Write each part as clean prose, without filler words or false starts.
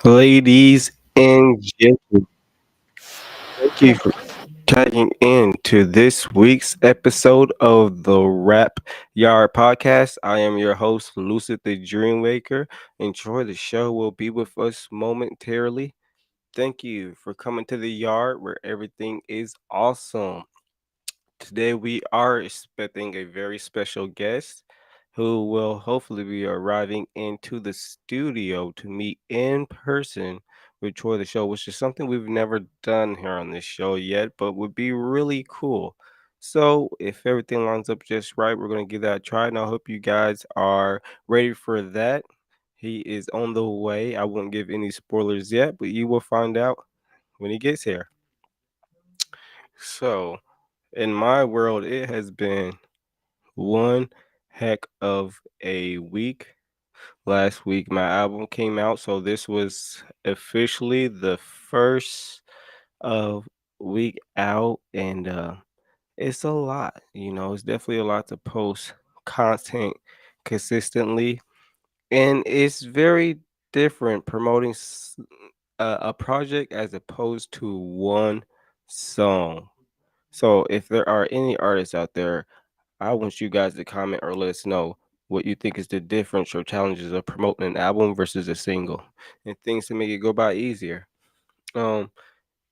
Ladies and gentlemen, thank you for tagging in to this week's episode of the Rap Yard Podcast. I am your host, Lucid the Dreamwaker. Enjoy the show. Will be with us momentarily. Thank you for coming to the yard where everything is awesome. Today, we are expecting a very special guest who will hopefully be arriving into the studio to meet in person with Troy the Show, which is something we've never done here on this show yet, but would be really cool. So, if everything lines up just right, we're going to give that a try, and I hope you guys are ready for that. He is on the way. I won't give any spoilers yet, but you will find out when he gets here. So, in my world, it has been one heck of a week. Last week, my album came out, so this was officially the first of week out, and it's a lot. It's definitely a lot to post content consistently, and it's very different promoting a project as opposed to one song. So, if there are any artists out there, I want you guys to comment or let us know what you think is the difference or challenges of promoting an album versus a single and things to make it go by easier. Um,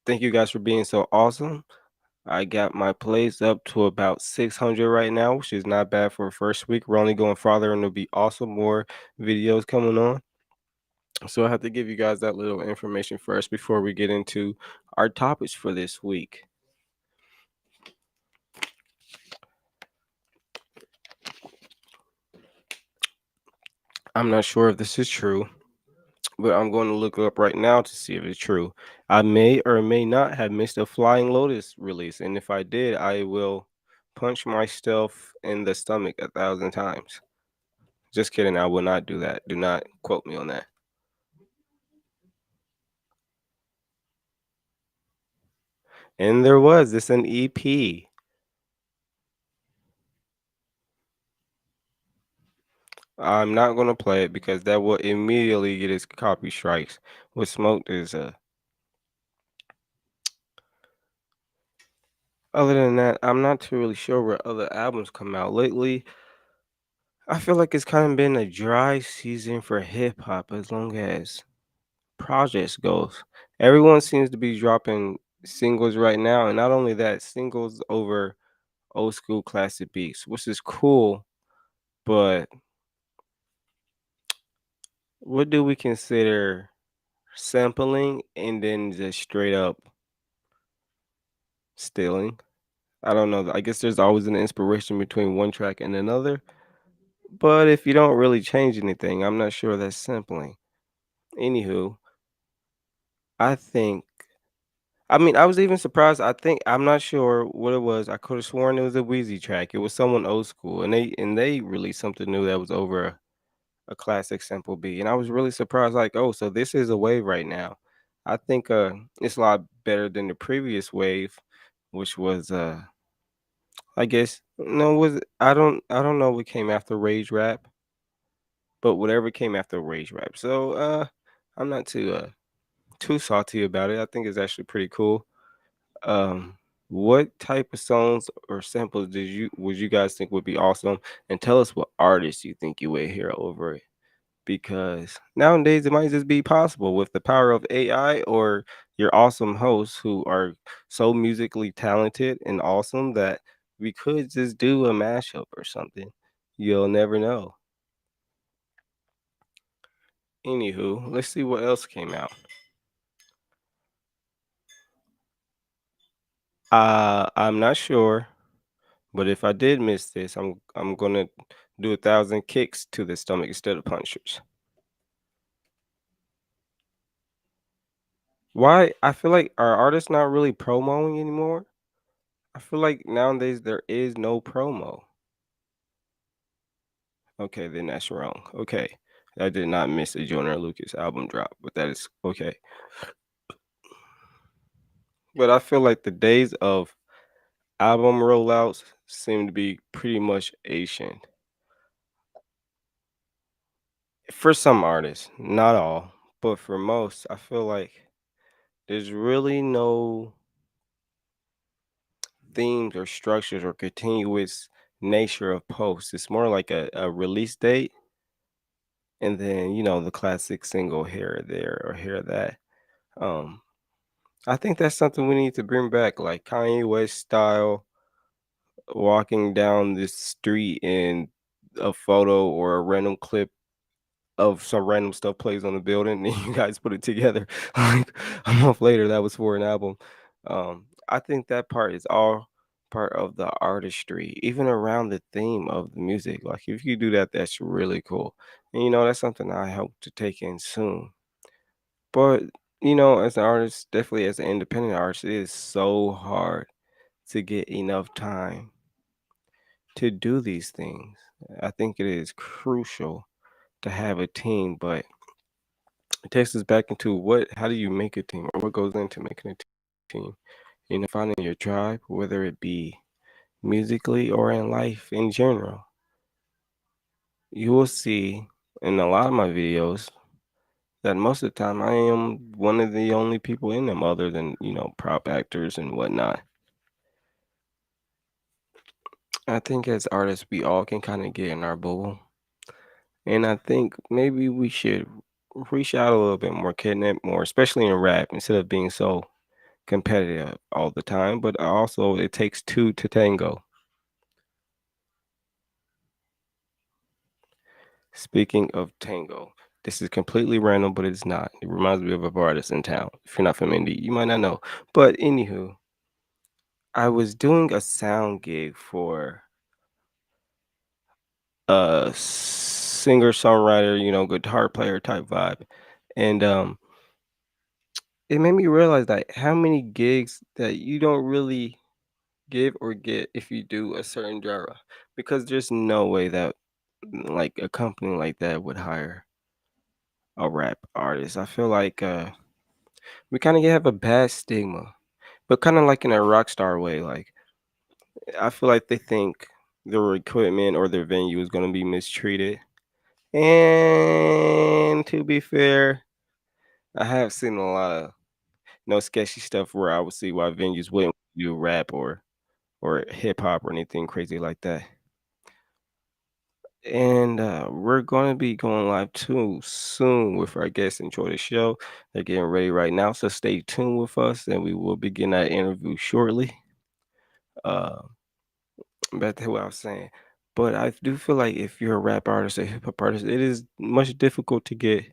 thank you guys for being so awesome. I got my plays up to about 600 right now, which is not bad for a first week. We're only going farther and there'll be awesome more videos coming on. So I have to give you guys that little information first before we get into our topics for this week. I'm not sure if this is true, but I'm going to look it up right now to see if it's true. I may or may not have missed a Flying Lotus release, and if I did, I will punch myself in the stomach 1,000 times. Just kidding, I will not do that. Do not quote me on that. And there was this an EP. I'm not going to play it because that will immediately get us copy strikes. What smoked is other than that, I'm not too really sure where other albums come out lately. I feel like it's kind of been a dry season for hip hop as long as projects goes. Everyone seems to be dropping singles right now, and not only that, singles over old school classic beats, which is cool. But what do we consider sampling and then just straight up stealing? I don't know. I guess there's always an inspiration between one track and another. But if you don't really change anything, I'm not sure that's sampling. Anywho, I think I was even surprised. I think I'm not sure what it was. I could have sworn it was a Wheezy track. It was someone old school, and they released something new that was over a classic sample beat, and I was really surprised. Like, oh, so this is a wave right now. I think it's a lot better than the previous wave, which was I guess no was I don't know what came after Rage Rap, but whatever came after Rage Rap. So I'm not too salty about it. I think it's actually pretty cool. Um, what type of songs or samples would you guys think would be awesome? And tell us what artists you think you would hear over it. Because nowadays it might just be possible with the power of AI or your awesome hosts who are so musically talented and awesome that we could just do a mashup or something. You'll never know. Anywho, let's see what else came out. I'm not sure. But if I did miss this, I'm gonna do 1,000 kicks to the stomach instead of punches. Why? I feel like are artists not really promoing anymore? I feel like nowadays there is no promo. Okay, then that's wrong. Okay. I did not miss a Joyner Lucas album drop, but that is okay. But I feel like the days of album rollouts seem to be pretty much Asian. For some artists, not all, But for most, I feel like there's really no themes or structures or continuous nature of posts. It's more like a release date and then, the classic single here or there or here or that. Um, I think that's something we need to bring back, like Kanye West style, walking down this street and a photo or a random clip of some random stuff plays on the building and you guys put it together like a month later that was for an album. I think that part is all part of the artistry, even around the theme of the music. Like if you do that, that's really cool. And that's something I hope to take in soon. But as an artist, definitely as an independent artist, it is so hard to get enough time to do these things. I think it is crucial to have a team, but it takes us back into how do you make a team or what goes into making a team? Finding your tribe, whether it be musically or in life in general. You will see in a lot of my videos that most of the time I am one of the only people in them other than, prop actors and whatnot. I think as artists, we all can kind of get in our bubble. And I think maybe we should reach out a little bit more, kidnap more, especially in rap, instead of being so competitive all the time. But also, it takes two to tango. Speaking of tango, this is completely random, but it's not. It reminds me of a artist in town. If you're not from Indy, you might not know. But anywho, I was doing a sound gig for a singer songwriter, guitar player type vibe, and it made me realize that how many gigs that you don't really give or get if you do a certain genre, because there's no way that like a company like that would hire a rap artist. I feel like we kind of have a bad stigma, but kind of like in a rock star way. Like I feel like they think their equipment or their venue is going to be mistreated. And to be fair, I have seen a lot of sketchy stuff where I would see why venues wouldn't do rap or hip hop or anything crazy like that. And we're going to be going live too soon with our guests. Enjoy the show. They're getting ready right now, so stay tuned with us, and we will begin that interview shortly. Uh, Back to what I was saying, but I do feel like if you're a rap artist or hip hop artist, it is much difficult to get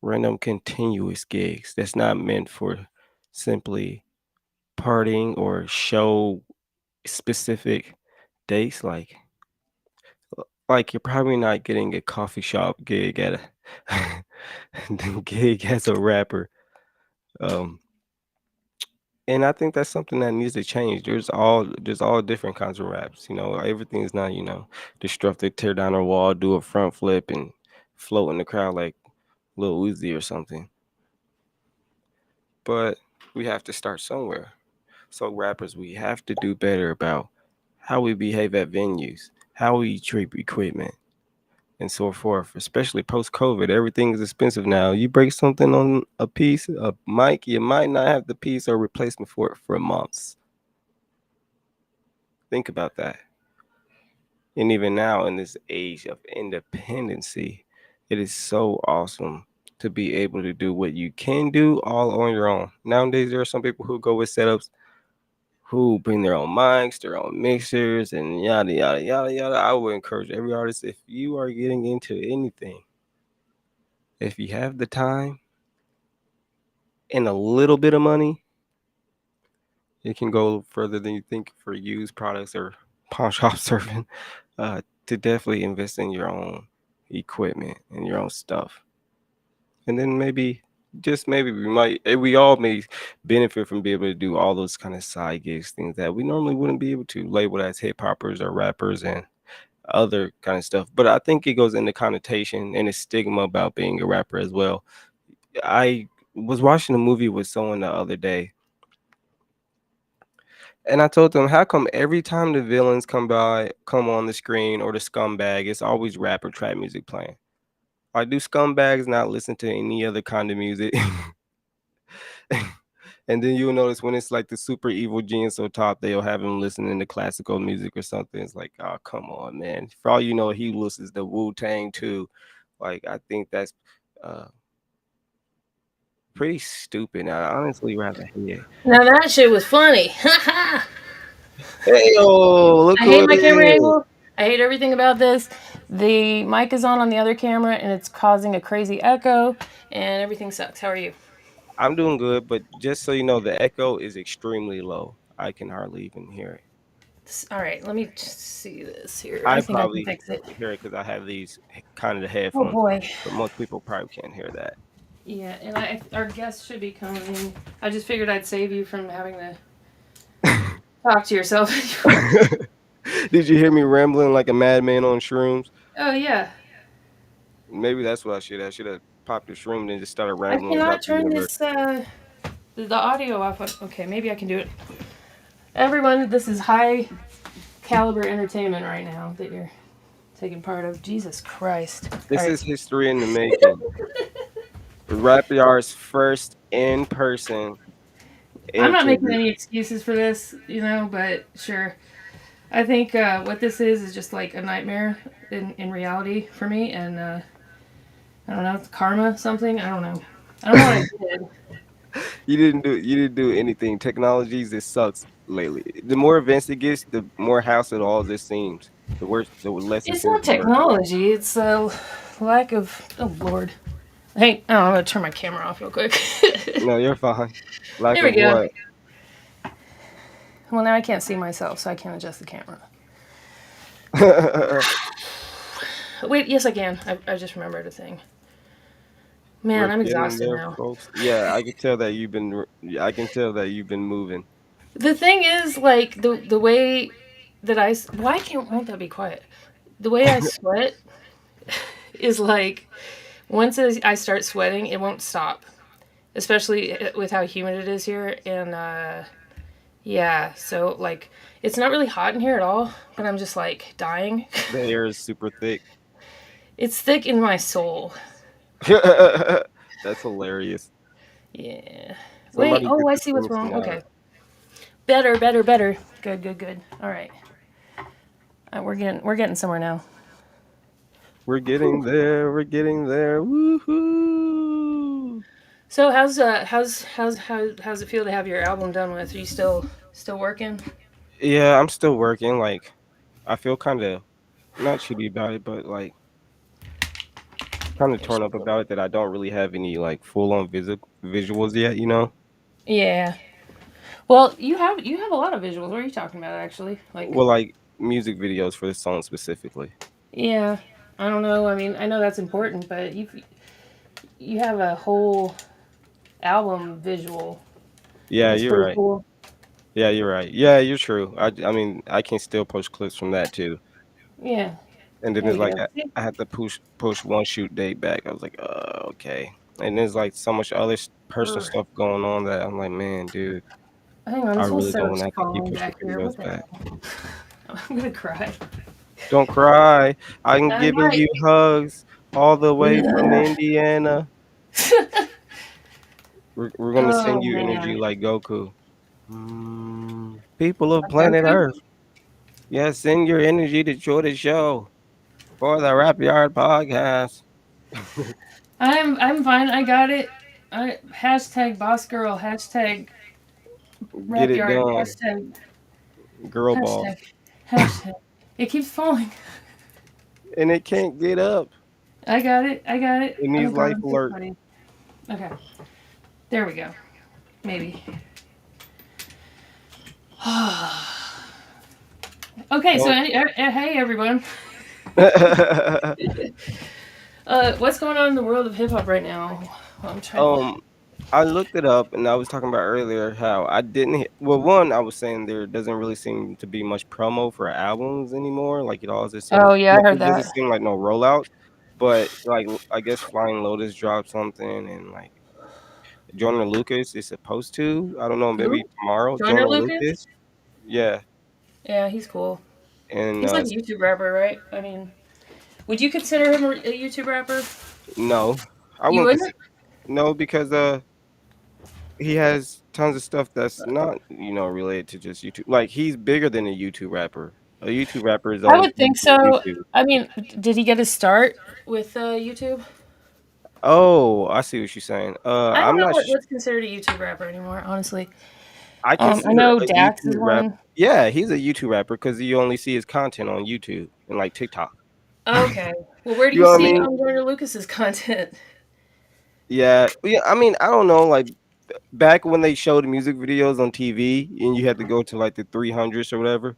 random continuous gigs. That's not meant for simply partying or show specific dates. Like you're probably not getting a coffee shop gig at a gig as a rapper. Um, and I think that's something that needs to change. There's all different kinds of raps. Everything is not destructive, tear down a wall, do a front flip, and float in the crowd like Lil Uzi or something. But we have to start somewhere. So rappers, we have to do better about how we behave at venues, how we treat equipment, and so forth. Especially post COVID, everything is expensive now. You break something on a mic, you might not have the piece or replacement for it for months. Think about that. And even now, in this age of independency, it is so awesome to be able to do what you can do all on your own. Nowadays, there are some people who go with setups who bring their own mics, their own mixers, and yada, yada, yada, yada. I would encourage every artist, if you are getting into anything, if you have the time and a little bit of money, it can go further than you think for used products or pawn shop surfing. To definitely invest in your own equipment and your own stuff. And then maybe, just maybe, we all may benefit from being able to do all those kind of side gigs, things that we normally wouldn't be able to label as hip hoppers or rappers and other kind of stuff. But I think it goes into connotation and a stigma about being a rapper as well. I was watching a movie with someone the other day, and I told them, how come every time the villains come on the screen or the scumbag, it's always rap or trap music playing? Why do scumbags not listen to any other kind of music? And then you'll notice when it's like the super evil genius on top, they'll have him listening to classical music or something. It's like, oh, come on, man. For all you know, he listens to Wu Tang too. Like, I think that's uh, pretty stupid. I honestly rather hear. Now that shit was funny. Ha ha! Hey, oh, look I who hate it my camera is. angle. I hate everything about this. The mic is on the other camera and it's causing a crazy echo and everything sucks. How are you? I'm doing good, but just so you know, the echo is extremely low. I can hardly even hear it. All right, let me see this here. I I think I can probably fix it. hear it because I have these kind of Oh headphones on, boy. but most people probably can't hear that. Yeah, and our guest should be coming. I just figured I'd save you from having to talk to yourself anymore. Did you hear me rambling like a madman on shrooms? Oh yeah. Maybe that's what I should have. I should have popped a shroom and then just started I rambling about cannot the turn universe. this the audio off. Okay, maybe I can do it. Everyone, this is high caliber entertainment right now that you're taking part of. Jesus Christ. All This right. is history in the making. Rapyard's first in-person I'm not making interview. any excuses for this, but sure. I think what this is just like a nightmare in reality for me, and I don't know, it's karma, something. I don't know. I don't know what I did. You didn't do anything. Technologies, it sucks lately. The more advanced it gets, the more hassle it all this seems. The worse, the less it It's seems not to work. technology. It's a lack of. Oh Lord. Hey, oh, I'm gonna turn my camera off real quick. No, you're fine. Lack There we of go. what? Well, now I can't see myself, so I can't adjust the camera. Wait, yes, I can. I just remembered a thing. We're Man, I'm getting exhausted there, now. folks. Yeah, I can tell that you've been. I can tell that you've been moving. The thing is, like the way that why can't won't that be quiet? The way I sweat is like once I start sweating, it won't stop. Especially with how humid it is here, and yeah, so like it's not really hot in here at all, but I'm just like dying. The air is super thick. It's thick in my soul. That's hilarious. Yeah. Wait. Somebody Oh, get I the see what's wrong. Simpson out. Okay. Better, better, better. Good, good, good. All right. We're getting somewhere now. We're getting there. We're getting there. Woohoo! So how's it feel to have your album done with? Are you still working? Yeah, I'm still working. Like, I feel kind of not shitty about it, but like kind of There torn she up goes. about it that I don't really have any like full on visuals yet. You know? Yeah. Well, you have a lot of visuals. What are you talking about actually? Like, Well, like music videos for the song specifically. yeah. I don't know. I mean, I know that's important, but you have a whole album visual. Yeah, That's you're pretty right. cool. Yeah, you're right. Yeah, you're true. I mean, I can still post clips from that too. Yeah. And then There it's you like go. See? I had to push one shoot date back. I was like, okay. And there's like so much other personal Ugh. stuff going on that I'm like, man, dude, Hang on, I this whole really don't want setup's to have to keep falling pushing back here. videos What the back. hell? I'm gonna cry. Don't cry. I'm I giving might. you hugs all the way from Indiana. We're gonna Oh send you energy man. like Goku. People of Like planet Goku? Earth, yeah, send your energy to Troy Show for the Rap Yard podcast. I'm fine. I got it. Hashtag boss girl. Hashtag Get rap it yard. done, Hashtag girl boss. hashtag hashtag. It keeps falling. And it can't get up. I got it. I got it. It Oh needs god, life I'm so alert. sweaty. Okay. There we go. Maybe. Okay, so Well, hey everyone. What's going on in the world of hip hop right now? Well, I'm trying. um, I looked it up, and I was talking about earlier how I didn't. Well, one, I was saying there doesn't really seem to be much promo for albums anymore. Like it all just seems, Oh yeah, I heard it doesn't that. seem like no rollout. But like, I guess Flying Lotus dropped something, and like Jonah Lucas is supposed to. I don't know, maybe Who? tomorrow. Joyner Jonah Lucas? Lucas, yeah, Yeah, he's cool. and He's like a YouTube rapper, right? I mean, would you consider him a YouTube rapper? No, I You wouldn't. wouldn't? No, because he has tons of stuff that's not related to just YouTube. Like he's bigger than a YouTube rapper. A YouTube rapper is I only would think famous on so. YouTube. I mean, did he get his start with YouTube? Oh, I see what you're saying. I don't I'm know not. what's considered a YouTube rapper anymore, honestly. I I consider know a Dax is YouTube rap. one. Yeah, he's a YouTube rapper because you only see his content on YouTube and like TikTok. Okay. Well, where do You you know what I see mean? Jordan Lucas's content? Yeah, yeah. I mean, I don't know. Like back when they showed music videos on TV and you had to go to like the 300s or whatever.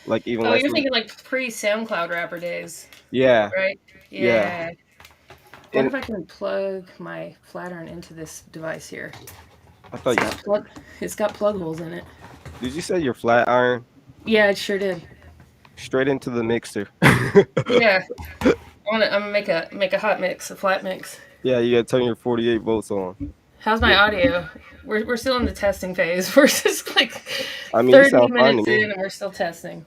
Like even Oh, less. you're thinking like pre SoundCloud rapper days, Yeah, right? yeah. Yeah. Wonder And if I can plug my flat iron into this device here. I It's thought you got plug. It's got plug holes in it. did you say your flat iron Yeah, it sure did. straight into the mixer? Yeah. I'm gonna make a hot mix, a flat mix. Yeah, you gotta turn your 48 volts on. How's my Yeah, audio? We're still in the testing phase. We're just like I mean, you 30 sound fine to minutes me. in and we're still testing.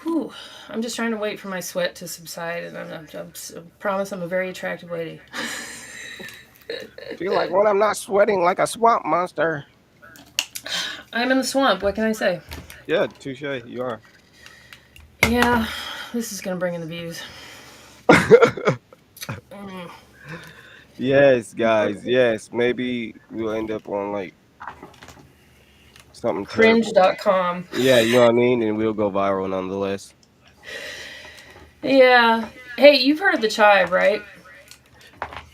Whew. I'm just trying to wait for my sweat to subside, and I promise I'm a very attractive lady. Feel like when I'm not sweating like a swamp monster. I'm in the swamp. What can I say? Yeah, touche. You are. Yeah, this is gonna bring in the views. Mm. Yes, guys. Yes, maybe we'll end up on like something terrible. Cringe.com. Yeah, you know what I mean, and we'll go viral nonetheless. Yeah. Hey, you've heard of the chive, right?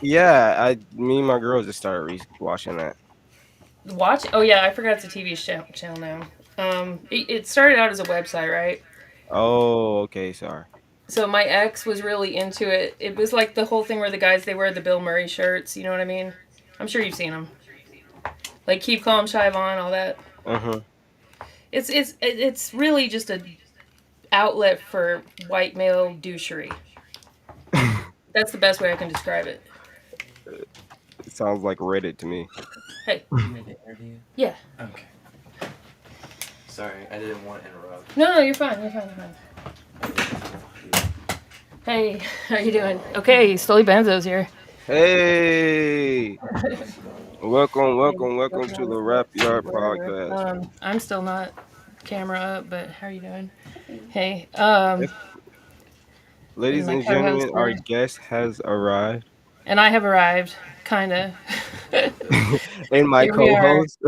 Yeah, me and my girls just started watching that. Watch. Oh yeah, I forgot it's a TV channel now. It started out as a website, right? Oh, okay. Sorry. So my ex was really into it. It was like the whole thing where the guys they wear the Bill Murray shirts. You know what I mean? I'm sure you've seen them. Like keep calm, chive on, all that. Uh It's really just a outlet for white male douchery. huh. That's the best way I can describe it. It sounds like Reddit to me. Hey, You made the interview? yeah. Okay. Sorry, I didn't want to interrupt. No, no, you're fine. You're fine. You're fine. Hey, how you doing? Okay, Stoley Banzo's here. Hey, welcome, Hey, welcome, welcome working to on the the Rap steps, Yard whatever. podcast. I'm still not camera up, but how are you doing? Hey, If, and ladies my and co-host gentlemen, our here, guest has arrived, and I have arrived, kinda. and my Here we are. co-host.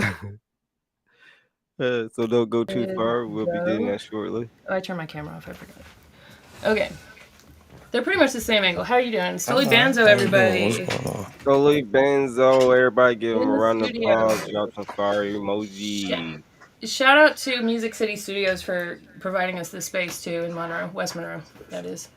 So don't go too Good far. We'll be getting Joe. that shortly. Oh, I turned my camera off. I forgot. Okay, they're pretty much the same angle. How are you doing? Stoley Hello. Banzo, How you doing? What's everybody. going on? Stoley Benzo, everybody give him In a the round of applause. studio. Drop some fire Yeah. emoji. Shout out to Music City Studios for providing us this space too in Monroe, West Monroe. That is.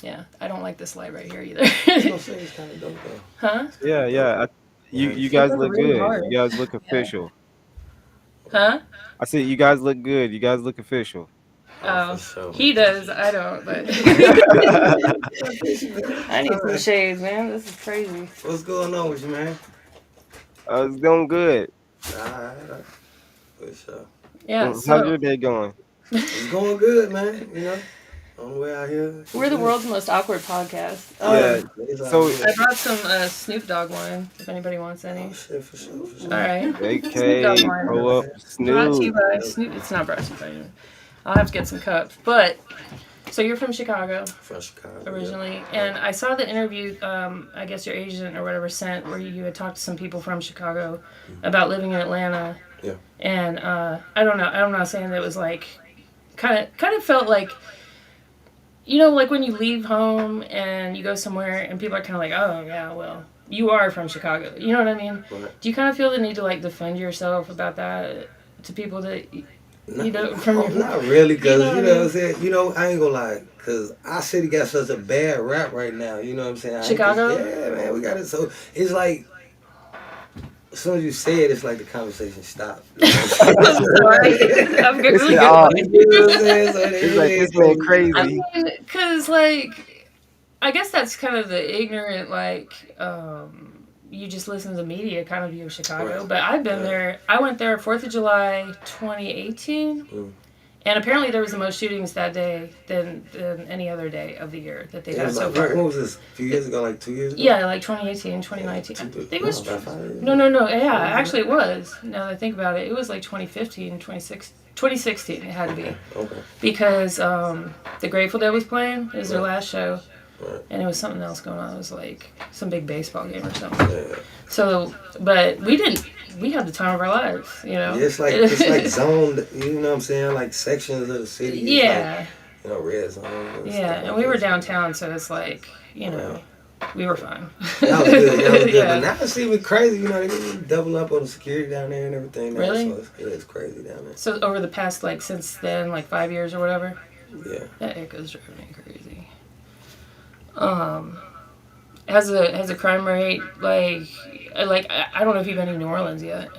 Yeah, I don't like this light right here either. I'm gonna say it's kind of dope though. Huh? Yeah, yeah. You Nice. It's guys like look really good. hard. You guys look Yeah. official. Huh? I said you guys look good. You guys look official. Oh, for Oh, sure. he does. I don't, but I appreciate that. I need All some right. shades, man. This is crazy. What's going on with you, man? It's doing good. Alright, for sure. Yeah, How's so your day going? It's going good, man. You know, on the way out here. we're the Good. world's most awkward podcast. Yeah. Days out So, good. I brought some Snoop Dogg wine if anybody wants any. Oh shit, for sure, for All sure. right, Snoop Dogg AK, wine. pull up, Brought to you Snoop. by Snoop. It's not brought to you by you. I'll have to get some cups. But so you're from Chicago From Chicago. originally, and I saw the interview. I guess your agent or whatever sent where you had talked to some people from Chicago about living in Atlanta. Yeah. And I don't know. I'm not saying that it was like kind of felt like like when you leave home and you go somewhere and people are kind of like, oh yeah, well you are from Chicago. You know what I mean? Right. Do you kind of feel the need to like defend yourself about that to people that No, from no, your not really, cause know what I you know what mean? I'm saying. You know, I ain't gonna lie, cause our city got such a bad rap right now. You know what I'm saying? Chicago? Yeah, man, we got it. So it's like, as soon as you say it, it's like the conversation stopped. You know what I'm I'm sorry. saying? I'm It's really like, good oh, at You know what I'm it. saying? So it's it like ain't this man so. I crazy. mean, cause like I guess that's kind of the ignorant like you just listen to the media kind of view of Chicago. Right. But I've been Right. there. I went there 4th of July 2018. Mm. And apparently there was the most shootings that day than any other day of the year that they've It had was so like far. what was this? A few years ago, like 2 years ago. Yeah, like 2018, Yeah, 2019. I think it no, was. about 5 years No, ago. no, no. Yeah, 4 years actually ago. it was. Now that I think about it, it was like 2015, 2016. It had to be. Okay, okay, Because the Grateful Dead was playing. It was their right, last show. right. And it was something else going on. It was like some big baseball game or something. Yeah, So, but we didn't. We had the time of our lives, you know. yeah. It's like zoned. You know what I'm saying? Like sections of the city is like Yeah, red zone and yeah. stuff And like we were that. So, downtown, so it's like, you right. know, we were fine. That was good. That was good. But Yeah. now it's even crazy. You know, they can double up on the security down there and everything now. Really? So it's crazy down there. So over the past like since then, like 5 years or whatever, Yeah. that echo's driving me crazy. Um, has a crime rate like I don't know if you've been to New Orleans yet.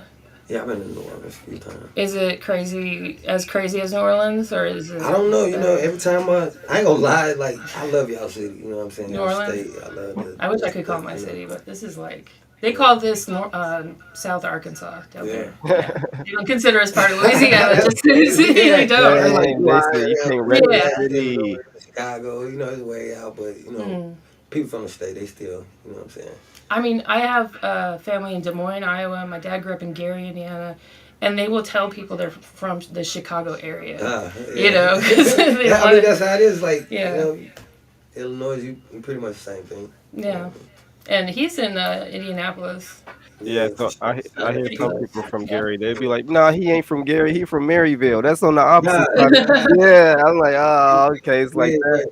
Yeah, I've been in New Orleans a few times. Is it crazy as New Orleans, or is I it don't know. You know, better? every time I ain't gonna lie. Like I love y'all city. You know what I'm saying? New Y'all Orleans? state. I love I wish I could call it my you know. city, but this is like they call this South Arkansas down Yeah. there. Yeah, they don't consider us part of Louisiana. That's Just crazy. they Yeah. don't. That's like Dang, you they are said you can't wreck the Yeah. Denver, city. Chicago. You know, it's way out, but Mm. people from the state, they still, you know what I'm saying? I mean, I have family in Des Moines, Iowa. My dad grew up in Gary, Indiana, and they will tell people they're from the Chicago area. You Yeah. know, 'cause they Yeah, I want mean it. that's how it is. Like Yeah, Illinois, you pretty much the same thing. You yeah. know, And he's in Indianapolis. Yeah, yeah, for so sure. So I they're hear pretty some close. people from Yeah. Gary, they'd be like, "Nah, he ain't from Gary, he from Maryville. That's on the Nah, opposite side." Yeah, I'm like, "Oh, okay, it's like yeah, that."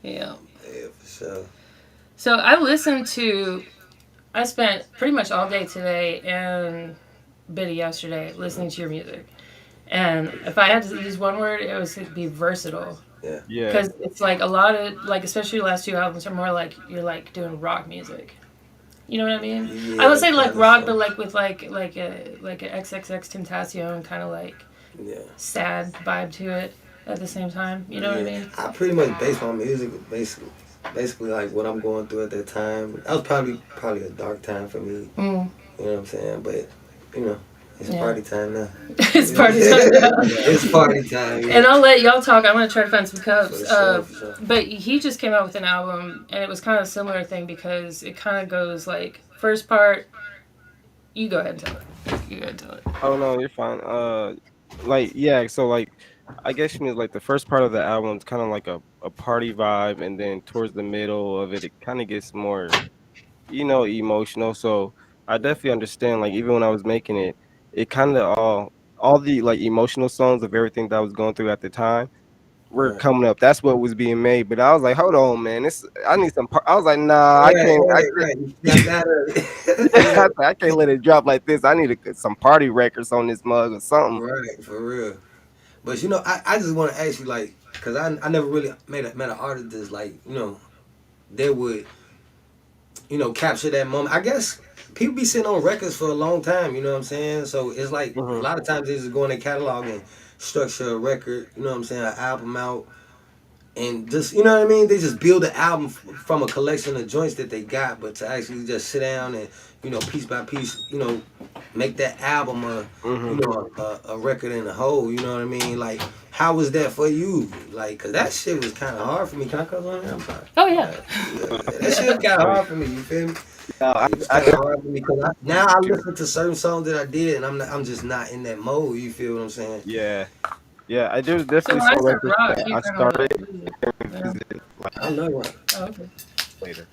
Yeah. yeah, for sure. So I spent pretty much all day today and a bit of yesterday listening to your music. And if I had to use one word, it would be versatile. Yeah, Yeah. Because it's like a lot of, like, especially your last two albums are more like you're like doing rock music. You know what I mean? I would yeah, say like kind of rock, so. but like with like a XXX Tentacion kind of like Yeah, sad vibe to it at the same time. You know what I yeah. mean? I pretty much base my music basically like what I'm going through at that time. That was probably a dark time for me. Mm, You know what I'm saying? But you know, it's yeah. party time now. It's party time now. It's party time. And Yeah, I'll let y'all talk. I'm gonna try to find some for cups. sure, for sure. But he just came out with an album, and it was kind of a similar thing because it kind of goes like first part. You go ahead and tell it. You go ahead and tell it. Oh no, you're fine. Like yeah, so like I guess you mean like the first part of the album is kind of like a party vibe, and then towards the middle of it, it kind of gets more, emotional. So I definitely understand. Like even when I was making it, it kind of all the like emotional songs of everything that I was going through at the time were Right, coming up. That's what was being made. But I was like, hold on, man, this I need some. I was like, nah, I right, can't. right, right. You gotta, you I know, I can't let it drop like this. I need some party records on this mug or something. right, for real. But I just want to ask you, like, cause I never really met an artist that's like, they would, capture that moment. I guess people be sitting on records for a long time. You know what I'm saying? So it's like a Hmm. lot of times they just go in their catalog and structure a record. You know what I'm saying? An album out and just what I mean. They just build an album from a collection of joints that they got, but to actually just sit down and piece by piece, make that album Hmm. a record in a whole. You know what I mean? Like, how was that for you? Like, cause that shit was kind of hard for me. Can I cuss on there? I'm sorry. Oh yeah. That shit was kind of hard for me. You feel me? No, It was I kind of hard for me because now I listen to certain songs that I did, and I'm just not in that mode. You feel what I'm saying? yeah, yeah. There's So definitely when I some said records rock, that you I kind of started like music. and Yeah. visited like I love rock. Oh, okay. later.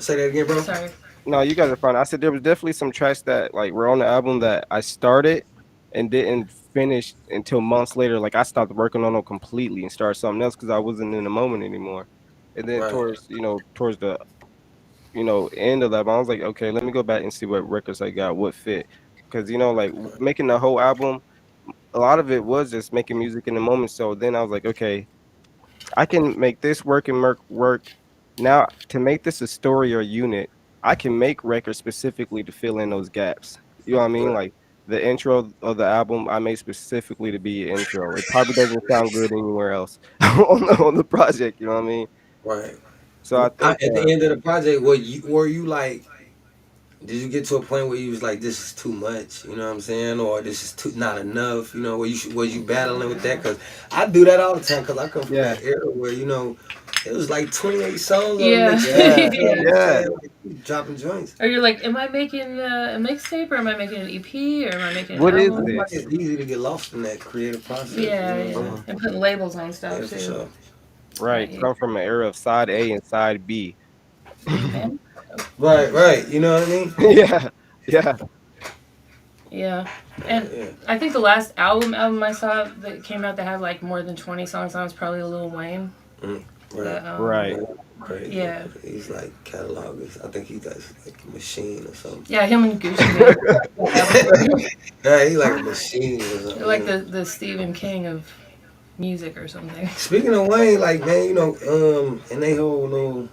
Say that again, bro. Sorry. No, you guys are fine. I said there was definitely some tracks that like were on the album that I started and didn't finish until months later. Like I stopped working on them completely and started something else because I wasn't in the moment anymore. And then Right. towards the end of that, I was like, okay, let me go back and see what records I got, what fit. Because like making the whole album, a lot of it was just making music in the moment. So then I was like, okay, I can make this work and work. Now to make this a story or unit, I can make records specifically to fill in those gaps. You know what I mean? Right. Like the intro of the album, I made specifically to be an intro. It probably doesn't sound good anywhere else on the project. You know what I mean? Right. So I think, At the end of the project, were you like Did you get to a point where you was like, this is too much, you know what I'm saying, or this is too not enough, you know? Was you battling with that? Cause I do that all the time. Cause I come from Yeah. that era where it was like 28 songs on the Yeah, mixtape. Yeah. You know what yeah. I'm Yeah. saying? Like, you dropping joints. Or you're like, am I making a mixtape, or am I making an EP, or am I making an What is I album? feel like this? it's easy to get lost in that creative process. You Yeah, know what I'm yeah. saying? Mhm. And putting labels on Yeah, stuff for too. sure. I Right. hate Come from an era of side A and side B. Big Bang. Right, right. You know what I mean? Yeah. Yeah. Yeah, Yeah, and yeah. I think the last album I saw that came out that had like more than 20 songs on was probably Lil Wayne. Mm, right. That Right. Crazy. yeah, He's like catalog. I think he does like a machine or something. yeah, him and Gucci Mane. Yeah, he like a machine or They're something. like You know? the Stephen King of music or something. Speaking of Wayne, like man, and they whole little,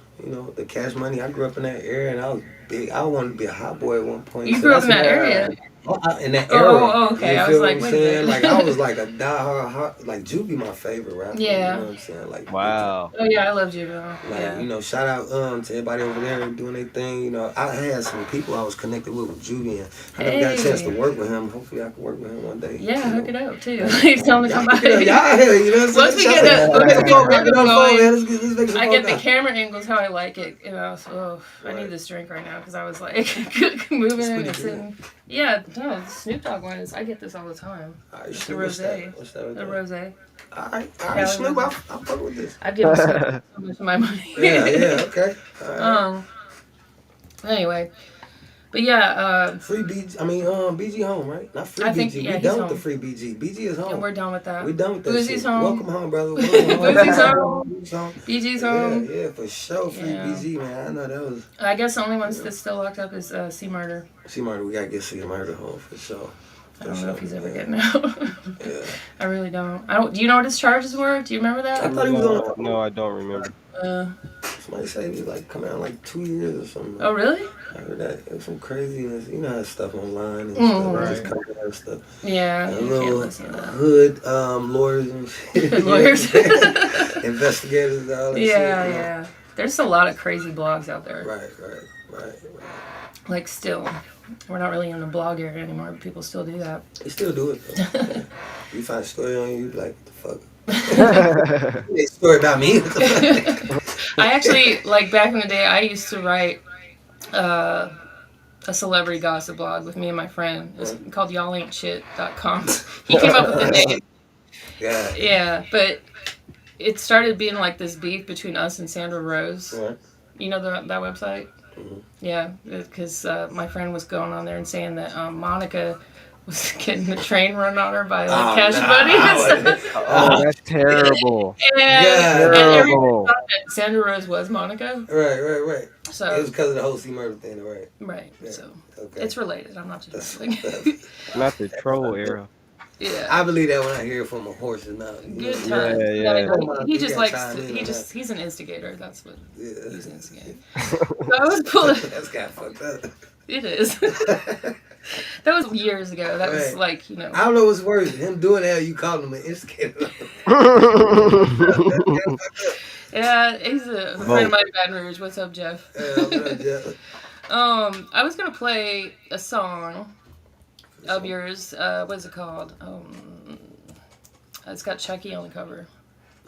the Cash Money. I grew up in that area, and I was big. I wanted to be a hot boy at one point, You so grew up that's in that area. in that Oh, era. okay. You I was feel what like, I'm wait a saying? Like I was second. like a diehard, like Juvie, my favorite rapper. You know Yeah. what I'm saying? Like big time. Wow. Oh yeah, I love Juvenile. Like, Yeah. shout out to everybody over there doing their thing. I had some people I was connected with Juvie, and I never got a chance to Hey. work with him. Hopefully I can work with him one day. Yeah, You hook know. it up too. Like, tell him to Y'all come hook it up. by. Y'all here, you know what I'm Once saying? we Shout get out. Let's the get the phone, man. Get on the phone, man. going, Let's make some I phone get the calls. camera angles how I like it. So, I need Right. this drink right now because I was like moving It's it pretty and good. sitting. Yeah, no, the Snoop Dogg one is. I get this all the time. All right, It's the Snoop, what's that? rosé. What's that right The there? rosé. All right, Cali Snoop, I'll rosé. fuck with this. I've given Snoop so much of my money. Yeah, yeah, okay. All right. Anyway, but yeah, Free BG, BG home, right? Not free I think BG. yeah, We he's done with the home, free BG. BG is and home. we're done with that. We done with that Uzi's shit. home. Welcome home, brother. Welcome home. Boozy's Welcome home. home. BG's home. BG's Yeah, home. yeah, for sure. Free Yeah. BG, man. I know that was. I guess the only ones that's still locked up is C Murder. See, Marty, we gotta get see Marty home for sure. I For don't know sure. if he's ever Yeah. getting out. Yeah. I really don't. I don't. Do you know what his charges were? Do you remember I that? thought he was on. No, no, I don't remember. Uh, Somebody said he was like coming out in like 2 years or something. oh really? I heard that it was some craziness. You know how stuff online and Mhm. stuff. Just Right. coming out and stuff. Yeah, And you can't little listen to that. hood lawyers and shit. Lawyers. Investigators and all that shit. Yeah, yeah. There's a lot of crazy blogs out there. Right. Like still, we're not really in the blog area anymore, but people still do that. They still do it though. Yeah. You find a story on you be like, what the fuck? A story about me? What the fuck? I actually like back in the day. I used to write uh, a celebrity gossip blog with me and my friend. It was called y'allaintshit.com. He came up with the name. Yeah. Yeah, but it started being like this beef between us and Sandra Rose. Right. You know that website? Mhm. Yeah, because my friend was going on there and saying that Monica was getting the train run on her by like Oh, Cash nah. Money and stuff. Oh, that's terrible. And, Yeah. and everybody Terrible. thought that Sandra Rose was Monica. Right. It was So, because of the whole C murder thing, right? right. Yeah. So, Okay. it's related. I'm not That's- just kidding. that's- Not the troll era. Yeah. I believe that when I hear it from a horse's mouth. Good know? times. Yeah. He just You likes gotta to, chime in on that. he's an instigator. That's what Yeah. he's an instigator. So I was pulling. That's kind of fucked up. It is. That was years ago. That was Right. like, you know. I don't know what's worse, him doing that or you calling him an instigator. Yeah, he's a friend of mine in Baton Rouge. What's up, Jeff? I was gonna play a song of yours. What is it called? It's got Chucky on the cover.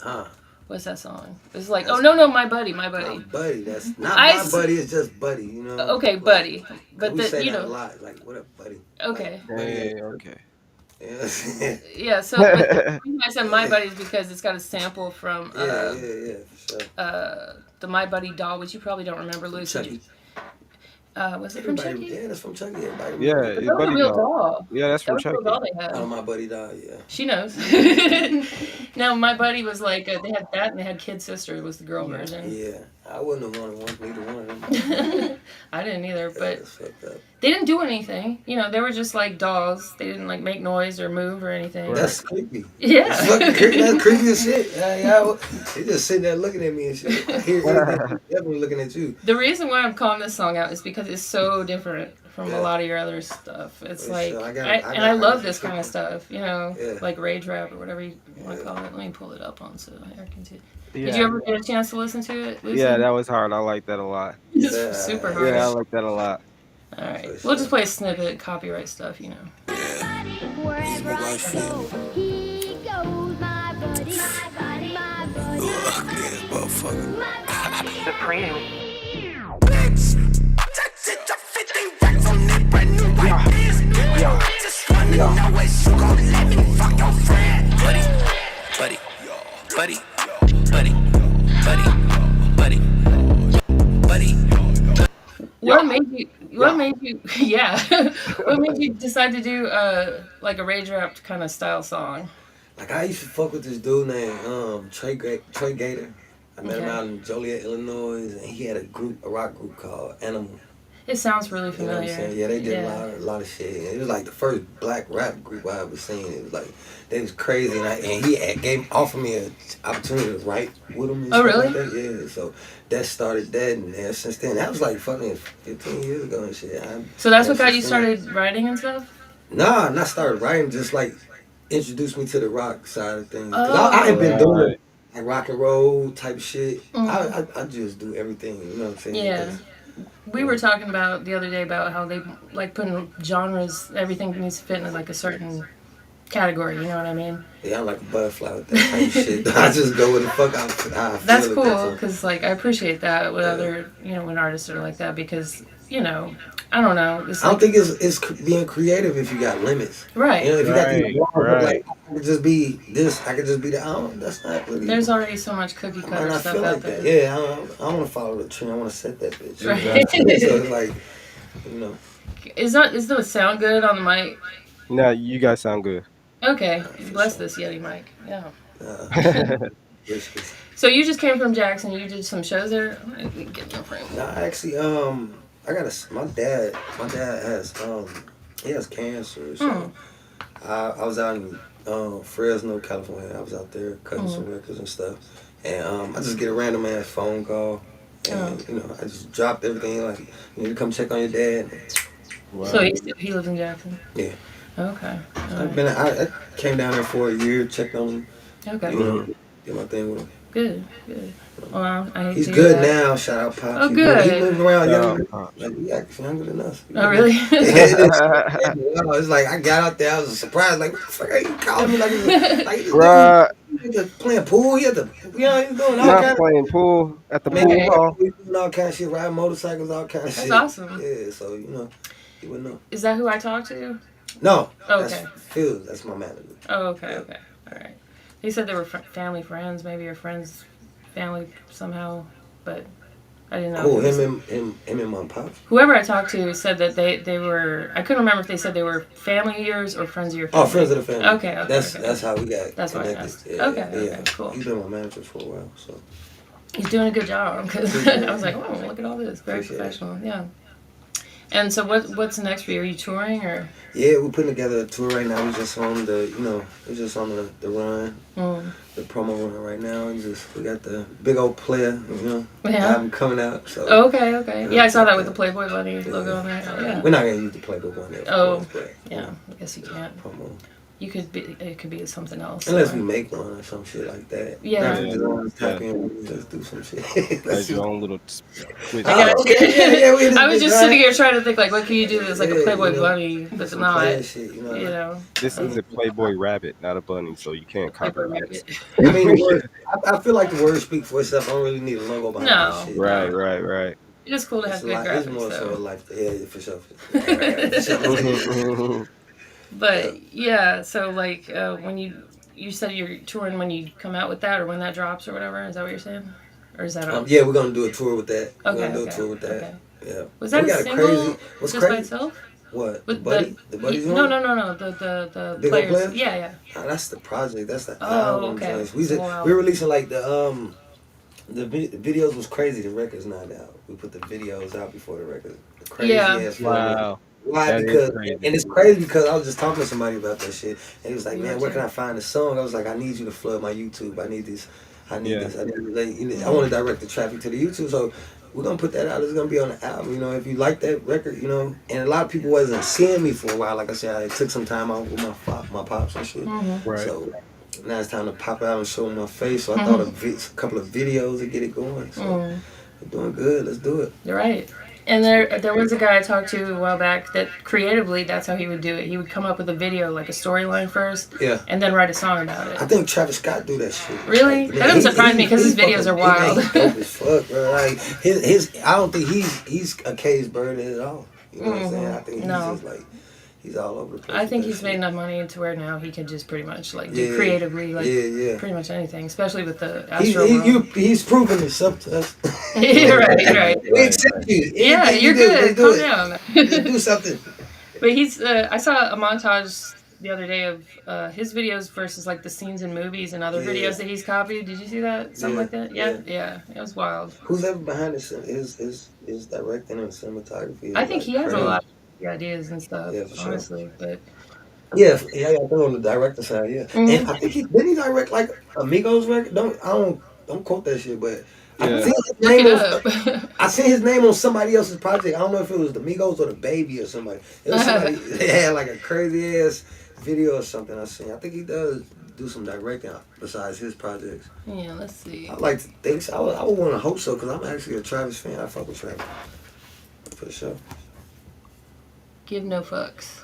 Huh. What's that song? It's like, oh no, my buddy. My buddy. That's not I my s- buddy, it's just buddy, you know. Okay, buddy. But we say you that a know, lot. Like, what up, buddy? okay. Hey, okay. Yeah. Yeah, so but the reason I said my buddy is because it's got a sample from Yeah, for sure. the My Buddy doll, which you probably don't remember, Lucid. Chucky. Was it from Everybody, Chucky? yeah, that's from Chucky. Everybody. Yeah, That his was a buddy real dog. doll. Yeah, that's That from was a real Chucky. doll they had. Oh, my buddy died, yeah. She knows. No, My Buddy was like, they had that and they had Kid Sister was the girl version. Yeah. I wouldn't have wanted neither one of them. I didn't either, but That's fucked up. they didn't do anything. You know, they were just like dolls. They didn't like make noise or move or anything. That's creepy. Yeah. That's fucking creepy. That's creepy as shit. They just sitting there looking at me and shit. I hear definitely looking at you. The reason why I'm calling this song out is because it's so different from Yeah. a lot of your other stuff. It's For like, sure. I love this kind of stuff, you know, Yeah. like rage rap or whatever you want to call it. Let me pull it up on so I can see. Yeah. Did you ever get a chance to listen to it, Lucy? Yeah, that was hard. I like that a lot. It's Yeah. super hard. Yeah, I like that a lot. All right, For we'll just sure. play a snippet, copyright stuff, you know. Wherever I go, he goes, my buddy, my buddy, my buddy. Ugly ass motherfucker. Supreme. Bitch, that's it, the 50 racks on that brand new white Benz. Just wanna know if you gon' let me fuck your friend. Buddy, buddy, buddy, buddy, buddy, buddy, buddy. What made you? What made you? Yeah. What made you decide to do like a rage rap kind of style song? Like I used to fuck with this dude named Trey Gator. I met him Okay. out in Joliet, Illinois, and he had a rock group called Animal. It sounds really You know what I'm familiar. saying? Yeah, they did Yeah. a lot of shit. And it was like the first black rap group I ever seen. It was like they was crazy, and he offered me an opportunity to write with him. And Oh, stuff really? Like that. Yeah, so that started that, and ever since then, that was like fucking 15 years ago and shit. So that's what ever got you since then- started writing and stuff. Nah, not started writing. Just like introduced me to the rock side of things. 'Cause Oh. I had been doing Right. like rock and roll type shit. Mhm. I just do everything. You know what I'm saying? Yeah. Because- We were talking about the other day about how they like putting genres. Everything needs to fit in like a certain category. You know what I mean? Yeah, I'm like a butterfly with that type of shit. I just go with the fuck out. How I feel That's at cool that time. because like I appreciate that with other when artists are like that because I don't know. It's I don't like, think it's being creative if you got limits. right. You know, if you got these Right, walls, right. like I could just be this, I could just be that. That's not really. There's already so much cookie I might cutter not stuff feel out like there. that. Yeah, I don't want to follow the trend. I want to set that bitch. Right. So it's like, you know, Is the sound good on the mic? No, you guys sound good. Okay, for bless sure. this Yeti mic. Yeah. Nah, risky. So you just came from Jackson. You did some shows there. Get your frame. Nah, actually, I got my dad has he has cancer. So I was out in Fresno, California. I was out there cutting some records and stuff, and I just get a random ass phone call, and I just dropped everything like you need to come check on your dad. So he lives in Jackson. Yeah. Okay. I came down there for a year, checked on him, Okay. you know, did my thing with him. Good. Good. Well, I hate He's to hear good that. now. Shout out Pops. Oh, He good. moving around Shout younger. out Pops. Like he actually younger than us. Oh, really? It's like I got out there, I was surprised. Like, what the fuck are you calling me? Like, Bruh, he was playing pool. He was doing all not kind playing pool at the of pool hall. he was doing all kind of shit, riding motorcycles, all kind of That's shit. awesome. Yeah, so he wouldn't know. Is that who I talked to? No, Oh, that's okay. Phil. That's my manager. Oh, okay. Okay. All right. He said they were family friends, maybe your friends, family somehow, but I didn't know. Oh, if it was- him and my pops. Whoever I talked to said that they were. I couldn't remember if they said they were family of yours or friends of your family. Oh, friends of the family. Okay. That's okay. how we got That's why I connected. asked. Yeah, Okay, yeah. okay, cool. He's been my manager for a while, so. He's doing a good job because I was like, oh, look at all this, very Appreciate it. professional. Yeah. And so what's next for you? Are you touring or? Yeah, we're putting together a tour right now. We're just on we're just on the run, the promo run right now. And we got the big old player, Yeah. album coming out. So Oh, okay. Yeah, I saw that with the Playboy Bunny logo on there. Oh, yeah. we're not gonna use the Playboy one there. Oh, but, yeah. I guess you can't. promo. It could be something else. Unless we make one or some shit like that. Yeah. Graphic designers tap in, let's do some shit. As your own little twitch. I got Oh, okay, yeah, we in this I was bitch, just right? sitting here trying to think like, what can you do that's like a Yeah, Playboy Bunny, but Some not. player shit, This is a Playboy rabbit, not a bunny, so you can't Playboy copyright Rabbit. it. I mean, the word, I feel like the word speak for itself. I don't really need a logo behind No. that shit. Right. It's just cool to have It's, good it's more graphics, so a though. life. Yeah, for sure. For sure. But yeah, so like when you said you're touring when you come out with that or when that drops or whatever, is that what you're saying? Or is that Yeah, we're gonna do a tour with that. We're Okay, gonna do okay, a tour with that. okay. Yeah. Was that We a got single What's just by crazy? itself? What? With The buddies no, one? no, the Big Old players. Players? Yeah. Nah, that's the project. That's the Oh, album. okay. joints. Wow. We're releasing like the videos was crazy. The record's not out. We put the videos out before the record. The crazy Yeah. ass. Wow. Why? That is Because crazy. and it's crazy because I was just talking to somebody about that shit, and he was like, You "Man, were where too. can I find the song?" I was like, "I need you to flood my YouTube. I need this. I need Yeah. this. I need I want to direct the traffic to the YouTube." So we're gonna put that out. It's gonna be on the album. If you like that record, and a lot of people wasn't seeing me for a while. Like I said, I took some time out with my pops and shit. Right. So now it's time to pop out and show my face. So I thought a couple of videos to get it going. So we're doing good. Let's do it. You're right. And there was a guy I talked to a while back that creatively that's how he would do it. He would come up with a video like a storyline first, Yeah. and then write a song about it. I think Travis Scott do that shit. Really? Like, That doesn't surprise me because his videos are wild. He's dope as fuck, bro. Like his I don't think he's a cage bird at all. You know what I'm saying? I think he's No. just like he's all over the place. I with think that he's shit. made enough money to where now he can just pretty much like do Yeah. creatively like Yeah. pretty much anything, especially with the He, Astro he, World. he's proven himself to us. Right. We accept you. Yeah, Anything you're you do, good. do Calm it. down. Just do something. But he's. I saw a montage the other day of his videos versus like the scenes in movies and other Yeah. videos that he's copied. Did you see that? Something Yeah, like that? Yeah. It was wild. Who's ever behind his directing and cinematography? I Is think like he has a crazy. lot of ideas and stuff. Yeah, for sure. Honestly, but Yeah, I think on the director side, yeah. Mhm. And I think didn't he direct like Amigos record? Don't quote that shit, but I Yeah. seen his look name it on up. I seen his name on somebody else's project. I don't know if it was the Migos or the Baby or somebody. It was somebody they had like a crazy ass video or something I seen. I think he does do some directing besides his projects. Yeah, let's see. I like to think so. I would want to hope so because I'm actually a Travis fan. I fuck with Travis for sure. Give no fucks.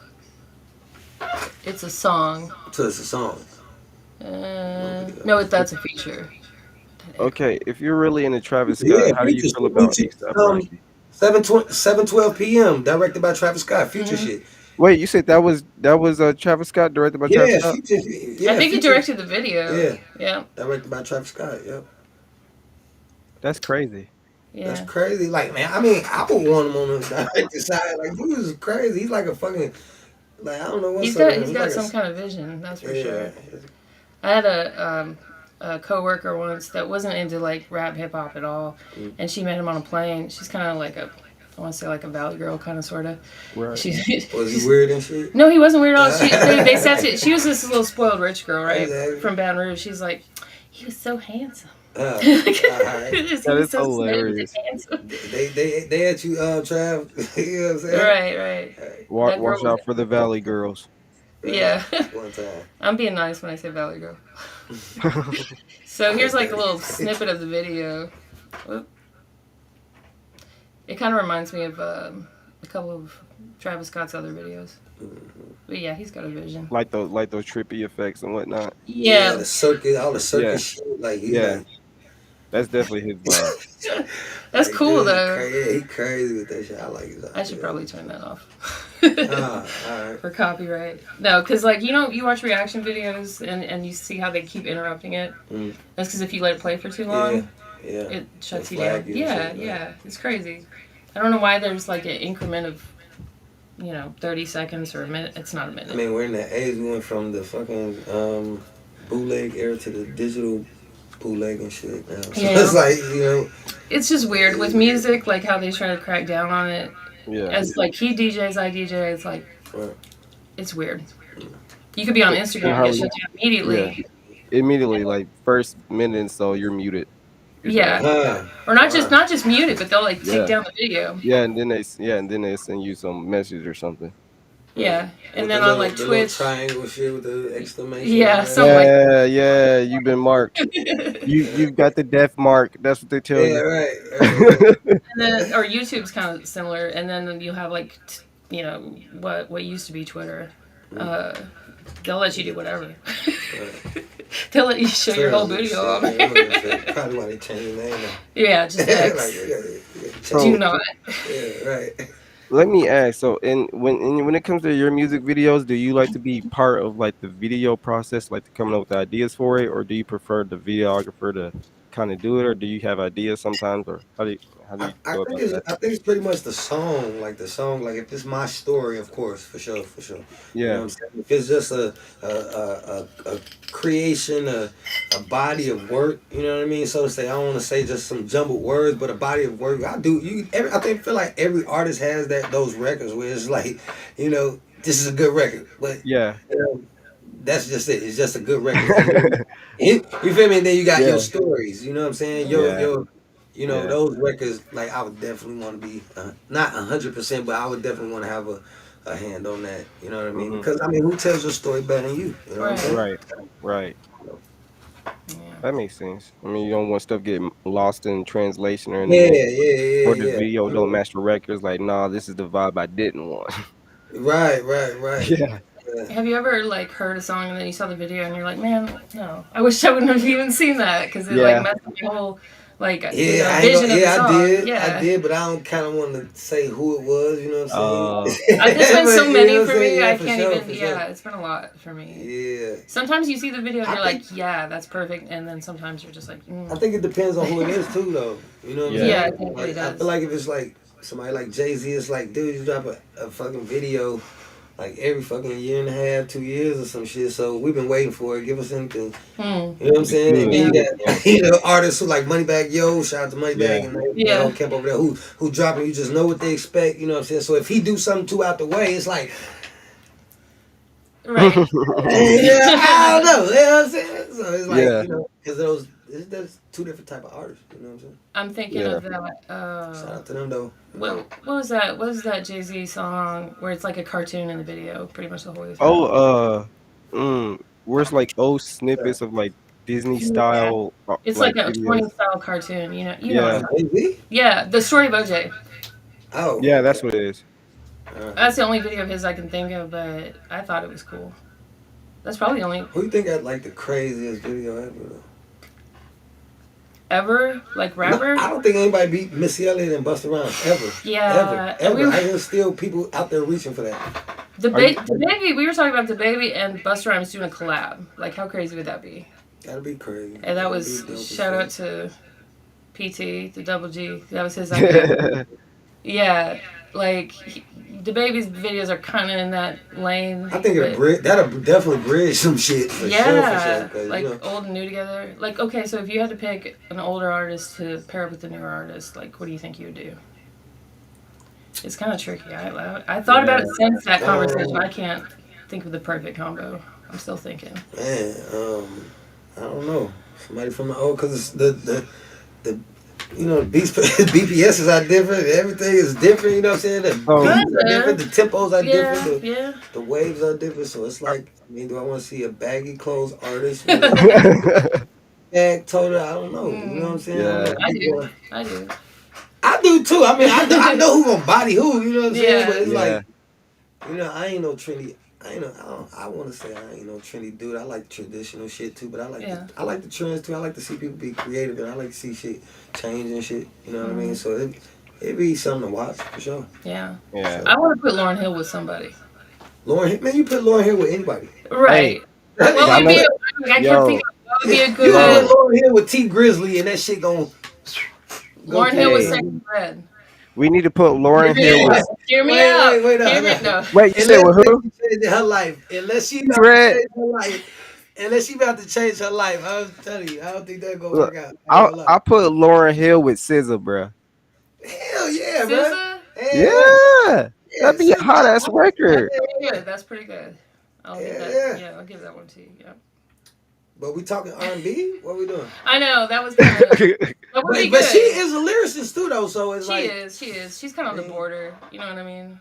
It's a song. So it's a song. No, that's a feature. Okay, if you're really into Travis Scott, Yeah, how do you Future feel about shit. ASAP Rocky? 7:12 p.m. Directed by Travis Scott. Future Mhm. shit. Wait, you said that was Travis Scott, directed by Travis Yeah, Scott? Future. I Yeah, think he Future. directed the video. Yeah, Yeah. directed by Travis Scott. Yep. That's crazy. That's Yeah. crazy. Like, man, I mean, I would want him on the director side. Like, dude is crazy. He's like a fucking, like, I don't know what's He's up got with him. he's He's got like some kind of vision, that's for yeah. sure. I had a coworker once that wasn't into like rap hip hop at all, Mm. and she met him on a plane. She's kind of like I want to say like a valley girl kind of sort of. Right. Was he weird and shit? No, he wasn't weird at all. They said she was this little spoiled rich girl, right, Exactly. from Baton Rouge. She's like, he was so handsome. All He right. was That is so slim and hilarious. handsome. They had you, Trav. You know what I'm saying? Right. Right. Watch, That girl watch was, out for the Valley Girls. yeah. One time. I'm being nice when I say valley girl. So here's like a little snippet of the video. Whoop. It kind of reminds me of a couple of Travis Scott's other videos. But yeah, he's got a vision. like those trippy effects and whatnot. Yeah, Yeah, the circuit, all the circus Yeah, shit. Like he yeah, like, that's definitely his vibe. that's like, cool dude, though. Yeah, he crazy with that shit. I like his. I should probably turn that off. All right. For copyright. No, because like you watch reaction videos and you see how they keep interrupting it. Mm. That's because if you let it play for too Yeah, long, yeah. it shuts They you down. flag you and Yeah, shit, yeah, it's crazy. I don't know why there's like an increment of 30 seconds or a minute. It's not a I minute. mean, we're in that age. We went from the fucking bootleg era to the digital bootleg and shit now. So Yeah. it's like It's just weird with music, like how they try to crack down on it. Yeah, As like he DJs, I DJ. It's like Right. it's weird. You could be on Instagram and how get shut down immediately. immediately, like first minute, and so you're muted. You're Yeah, done. or not just mute it, but they'll like take Yeah, down the video. and then they send you some message or something. Yeah, and With then the on little, like the little Twitch. triangle shit with the exclamation. Yeah, mark. something like You've been marked. You've got the death mark. That's what they tell Yeah, you. right. and then or YouTube's kind of similar, and then you'll have like what used to be Twitter. Uh, they'll let you do whatever. They'll let you show your whole booty off. Probably why they changed the name now. Yeah, just Like, X. So Do not. yeah, right. let me ask. So, when it comes to your music videos, do you like to be part of like the video process, like to coming up with the ideas for it, or do you prefer the videographer to kind of do it, or do you have ideas sometimes, or how do you I go think about it's that? I think it's pretty much the song like if it's my story, of course, for sure. You know what Yeah. I'm saying? If it's just a creation, a body of work, you know what I mean, so to say. I don't want to say just some jumbled words, but a body of work. I feel like every artist has those records where it's like, this is a good record, but Yeah. you know, that's just it. It's just a good record. You feel me? And then you got your Yeah. stories. You know what I'm saying? Yeah. Yeah. Those records. Like I would definitely want to be not 100%, but I would definitely want to have a hand on that. You know what I mean? Hmm. Because I mean, who tells your story better than you? You know what I'm Right. saying? Right. Right. Yeah. That makes sense. I mean, you don't want stuff getting lost in translation or in the Yeah, mix, yeah, or yeah, the yeah. video don't match the records. Like, nah, this is the vibe I didn't want. Right, right, right. Yeah. Yeah. Have you ever like heard a song and then you saw the video and you're like, man, no, I wish I wouldn't have even seen that because it like Yeah. messed up my whole like Yeah, I ain't vision gonna. of the Yeah, song. I Yeah, did, but I don't kind of want to say who it was. You know what I'm saying? Uh, there's been But so you know many what I'm for saying? me. Yeah, I for can't sure, even. for sure. Yeah, it's been a lot for me. Yeah, Sometimes you see the video and I you're think like, yeah, that's perfect, and then sometimes you're just like, I think it depends on who it is too, though. You know what I'm yeah. yeah, saying? I think it Like I feel does. like if it's like somebody like Jay-Z, it's like, dude, you drop a fucking video like every fucking year and a half, 2 years or some shit. So we've been waiting for it. Give us anything. Hmm. You know what I'm Be saying? And good. then Yeah, you Yeah. got artists who like Moneybag Yo, shout out to Moneybag Yeah. and that yeah, whole camp over there who dropping. You just know what they expect. You know what I'm saying? So if he do something too out the way, it's like, right. yeah, I don't know. You know what I'm saying? So it's like Yeah. because there's two different type of artists. You know what I'm saying? I'm thinking Yeah. of that. Shout out to them though. What was that? What was that Jay Z song where it's like a cartoon in the video, pretty much the whole way Oh, through? where's like old snippets of like Disney Yeah, style it's like like a videos? 20 style cartoon. You know what I'm Yeah. talking about. Jay-Z? Yeah, the story of OJ. Oh, Yeah, okay. that's what it is. That's the only video of his I can think of, but I thought it was cool. That's probably the only Who you think had like the craziest video ever? Though? ever like No, rapper. I don't think anybody beat Missy Elliott and Busta Rhymes ever, Yeah, and ever. I hear still people out there reaching for that. Are you the baby. We were talking about the baby and Busta Rhymes doing a collab. Like, how crazy would that be? That'd be crazy. And that That'd be was dope as shout out fuck. to PT, the double G. That was his idea. Yeah, like the baby's videos are kind of in that lane, I think but that'll definitely bridge some shit for sure, for sure. yeah, Cause like you know, old and new together. Like, okay, so if you had to pick an older artist to pair up with a newer artist, like, what do you think you would do? It's kind of tricky. I thought about it since that conversation. I can't think of the perfect combo. I'm still thinking. man, I don't know. Somebody from the old, cause it's the you know, beats, BPSs are different. Everything is different. You know what I'm saying? The Oh, beats are different. The tempos are Yeah, different. yeah. The waves are different. So it's like, I mean, do I want to see a baggy clothes artist with a bag total? I don't know. You know what I'm Mm, saying? I'm yeah. like, I do. I do. I do too. I mean, I know who gonna body who. You know what I'm saying? But Yeah. it's Yeah. like, you know, I ain't no trendy. I ain't no. I want to say I ain't no trendy dude. I like traditional shit too, but Yeah. I like the trends too. I like to see people be creative, and I like to see shit change and shit. You know what I mean? Mm, So it be something to watch for sure. yeah. Yeah. So I want to put Lauren Hill with somebody. Lauren, man, you put Lauren Hill with anybody. Hey, Right. What y'all would be know, I can't think yo, of what would be a You put good yo, Lauren Hill with T Grizzly, and that shit gonna go Lauren Hill crazy. with hey, Sexy Red. we need to put Hear Lauren me Hill with. out. Hear me out. Wait, Hear no, me no. no. Wait, you said Unless with who? she changed her life. Unless she about to Red. change her life. Unless she about to change her life. I was telling you, I don't think that gonna Look, work out. I ain't I gonna lie. I put Lauren Hill with SZA, bro. Hell yeah, bro. SZA? Hell yeah. Yeah, Yeah, that'd be a sis, hot ass That's record. pretty good. That's pretty good. I'll give yeah, that. yeah. Yeah, I'll give that one to you. Yeah. But we talking R&B? What we doing? I know that was kind of that would be But she good. is a lyricist too, though. So it's She like, is. She is. She's kind of on the man, border. You know what I mean?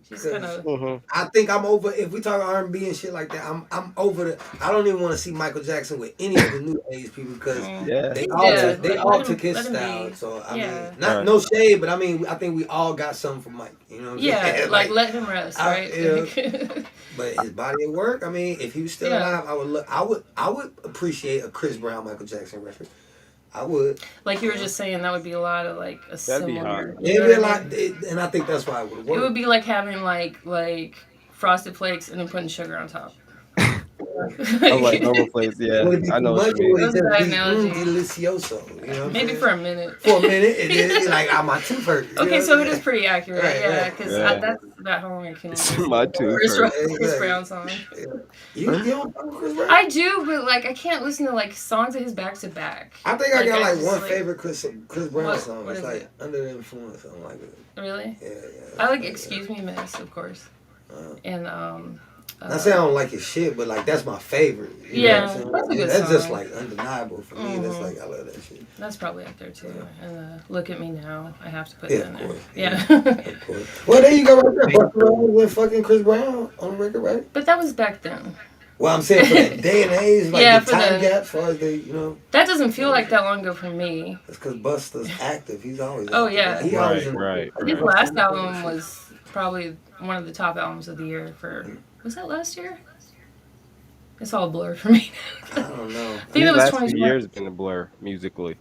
She's kind because of. hmm I think I'm over. If we talk R&B and shit like that, I'm over the. I don't even want to see Michael Jackson with any of the new age people because Yeah. Yeah. they all took his Let him style. be. So I Yeah. mean, not Right. no shade, but I mean, I think we all got something from Mike. You know what I'm Yeah. saying? Like, let him rest, I, right? you know, but his body of work. I mean, if he was still Yeah. alive, I would look. I would appreciate a Chris Brown Michael Jackson record. I would. Like you were just saying, that would be a lot of like a That'd be hot. similar. You It'd know be a what I lot, mean? and I think that's why it would It work. would be like having like frosted flakes and then putting sugar on top. I'm like normal place. Yeah, Would it be I too know what much, you or would mean. it That was a just bad be analogy. delicioso? You know what I'm Maybe saying? for a minute. For a minute, and then it'd be like, my tooth hurt. You know Okay, what so I'm it is saying? pretty accurate, Right, yeah, right. because Yeah, that's about how long I can it's listen my to tooth Chris, hurt. Chris Exactly. Brown song. Yeah. You don't fuck with Chris Brown? I do, but like I can't listen to like songs of his back to back. I think I Like, got I like just, one like- favorite Chris Brown song. what It's is like it? Under the Influence, something like that. Really? Yeah, I like yeah. Excuse Me Miss, of course. And Not saying I don't like his shit, but like that's my favorite. You know Yeah, what I'm saying? that's a good That's just song. like undeniable for me. That's like I love that shit. that's probably up there too. And Look at Me Now, I have to put Yeah, that in of there. course. Yeah. Of course. Well, there you go right there. Busta Rhymes with fucking Chris Brown on the record, right? But that was back then. Well, I'm saying for that day and age, like Yeah, the for time the gap, as far as they, you know, that doesn't feel like that long ago for me. it's because Busta's active. He's always Oh active. yeah, He always Right, in right, his right. last album was probably one of the top albums of the year. For was that last year? It's all a blur for me. I I don't know. I think These that was mean, last few years 2021. been a blur musically.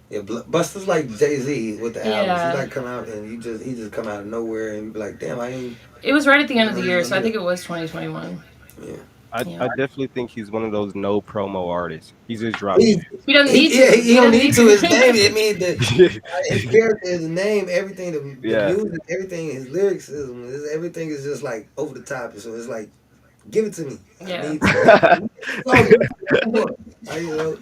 yeah, Busta's like Jay-Z with the albums. He Yeah, like come out and he just come out of nowhere and be like, damn, I ain't it was right at the end of know the he was year, gonna so I do think it. it was 2021. Yeah. Yeah, I definitely think he's one of those no promo artists. He just drops He, shit. he doesn't need yeah, to. he He don't doesn't need need to. His name, I to. mean, his character, his name, everything, the Yeah. music, everything, his lyricism, everything is just like over the top. So it's like, give it to me. I Yeah. need to. Like, oh, give it to me. What you want?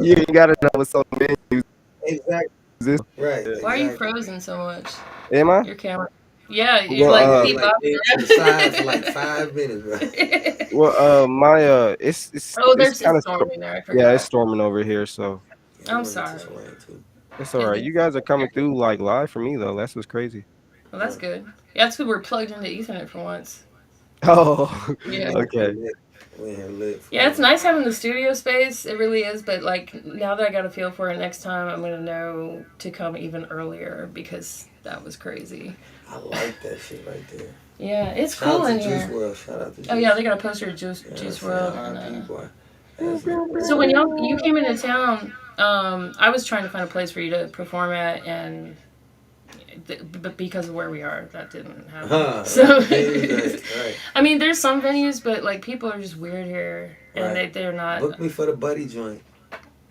You ain't gotta know what's on the menu. Exactly. This. Right. Yeah. Why are you Exactly. frozen so much? Am I? Your camera. Yeah, you're Well, like Yeah, keep like bopping lean to the side for like 5 minutes, bro. around. my Oh, it's there's kind it's of storming there. I yeah, it's forgot. storming over here, so Yeah, I'm we're gonna get to sorry. some rain too. it's all Is right. it? You guys are coming through like live for me though. That's what's crazy. Well, that's good. Yeah, that's good. We're plugged into Ethernet for once. Oh, Yeah. okay. We ain't lit for Yeah, it's real. nice having the studio space. It really is. But like now that I got a feel for it, next time I'm gonna know to come even earlier because that was crazy. I like that shit right there. Yeah, it's Shout out cool to in Juice here. World. Shout out to Oh Juice. yeah, they got a poster of Juice Yeah, World I'm and saying R.I.P. boy. That's so when you came into town, I was trying to find a place for you to perform at, and but because of where we are, that didn't happen. So, right. I mean, there's some venues, but like people are just weird here, and Right. they're not. Book me for the buddy joint.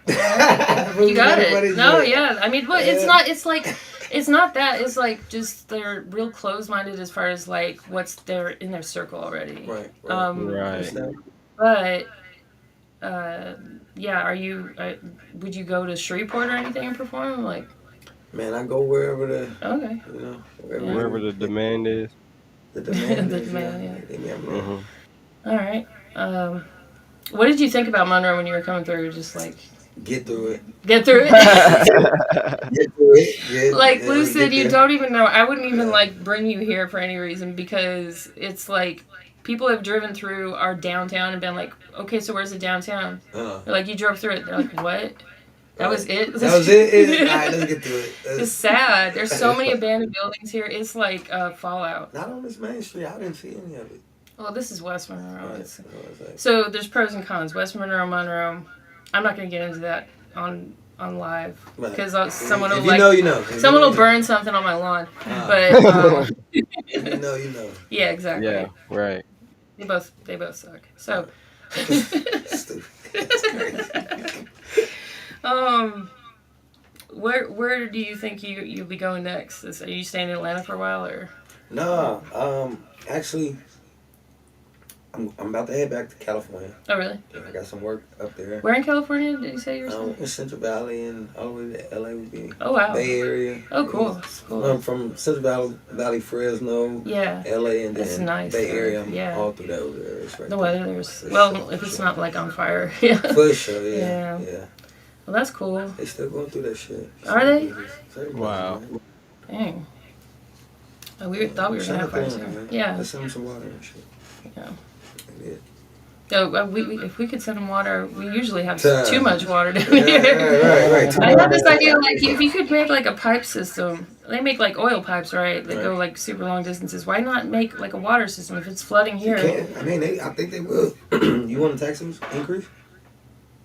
You Book me got for the it. buddy No, joint. yeah. I mean, but it's Yeah. not. It's like, it's not that. It's like just they're real close-minded as far as like what's their in their circle already. Right. Right. Right. Understand? But uh, yeah. Are you? Would you go to Shreveport or anything and perform? Like, Man, I go wherever okay, yeah. Wherever the demand is. the demand The is. Yeah. demand, yeah. They me up there. Hmm. All right. What did you think about Monroe when you were coming through? Just like Get through it. get through it. Get through it. Get, Like get Lucid, you there. don't even know. I wouldn't even Yeah. like bring you here for any reason because it's like people have driven through our downtown and been like, okay, so where's the downtown? They're like, you drove through it. They're like, what? That was it. That was it. All right, let's get through it. It's sad. There's so many abandoned buildings here. It's like Fallout. Not on this main street. I didn't see any of it. Well, this is West Monroe. Right. It's, I was like, so there's pros and cons. West Monroe, Monroe. I'm not going to get into that on live right. because someone will If you like know, you know. If someone you will know, burn something on my lawn. Ah. But If you know, you know. yeah, exactly. Yeah, right. They both suck. So Stupid. That's crazy. um where do you think you'll be going next? Are you staying in Atlanta for a while or? No, actually, I'm about to head back to California. Oh really? Yeah, I got some work up there. Where in California did you say you were staying? In Central Valley and all the way to LA would be Oh wow. Bay Area. Oh cool. That's cool. I'm from Central Valley, Fresno, Yeah. LA, and That's then nice, Bay though. Area. I'm Yeah. all through those areas right The there. weather there's For well sure, if for it's sure. not like on fire. Yeah. For sure, yeah. Yeah. Yeah. Well that's cool. They still going through that shit. Are they? Certain Wow. places, man. Dang. Oh, we thought we were gonna Shout have out to fires them, here. man. Yeah. Let's send them some water and shit. Yeah. Yeah. So if we could send them water, we usually have Time. too much water down Yeah, here. right. I had this idea, like, if you could make, like, a pipe system. They make, like, oil pipes, right? That go, like, super long distances. Why not make, like, a water system if it's flooding here? I mean, I think they will. You want the tax increase?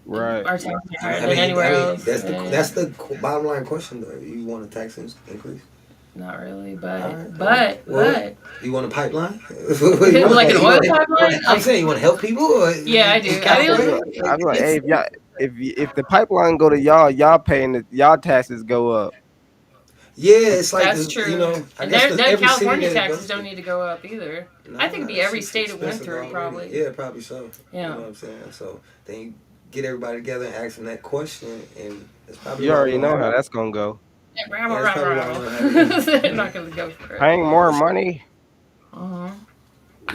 Right. Our taxes are higher than anywhere else. That's the bottom line question, though. You want a tax increase? Not really, All but, right. but, Well, but. You want a pipeline? Like an oil pipeline? I'm saying you want to help people? Or Yeah, I do. I'm like, hey, if the pipeline go to y'all, y'all paying y'all taxes go up. Yeah, it's like That's true. You know, I And guess their every California city that it taxes goes don't to. need to go up either. Nah, I think it'd be every it's state it went expensive through, already. probably. Yeah, probably so. Yeah. You know what I'm saying? So then you get everybody together and ask them that question, and it's probably You what already I'm know gonna how have. that's gonna go. Yeah, that's probably what I'm gonna have. They're not going to go for it. Paying more money. Uh-huh.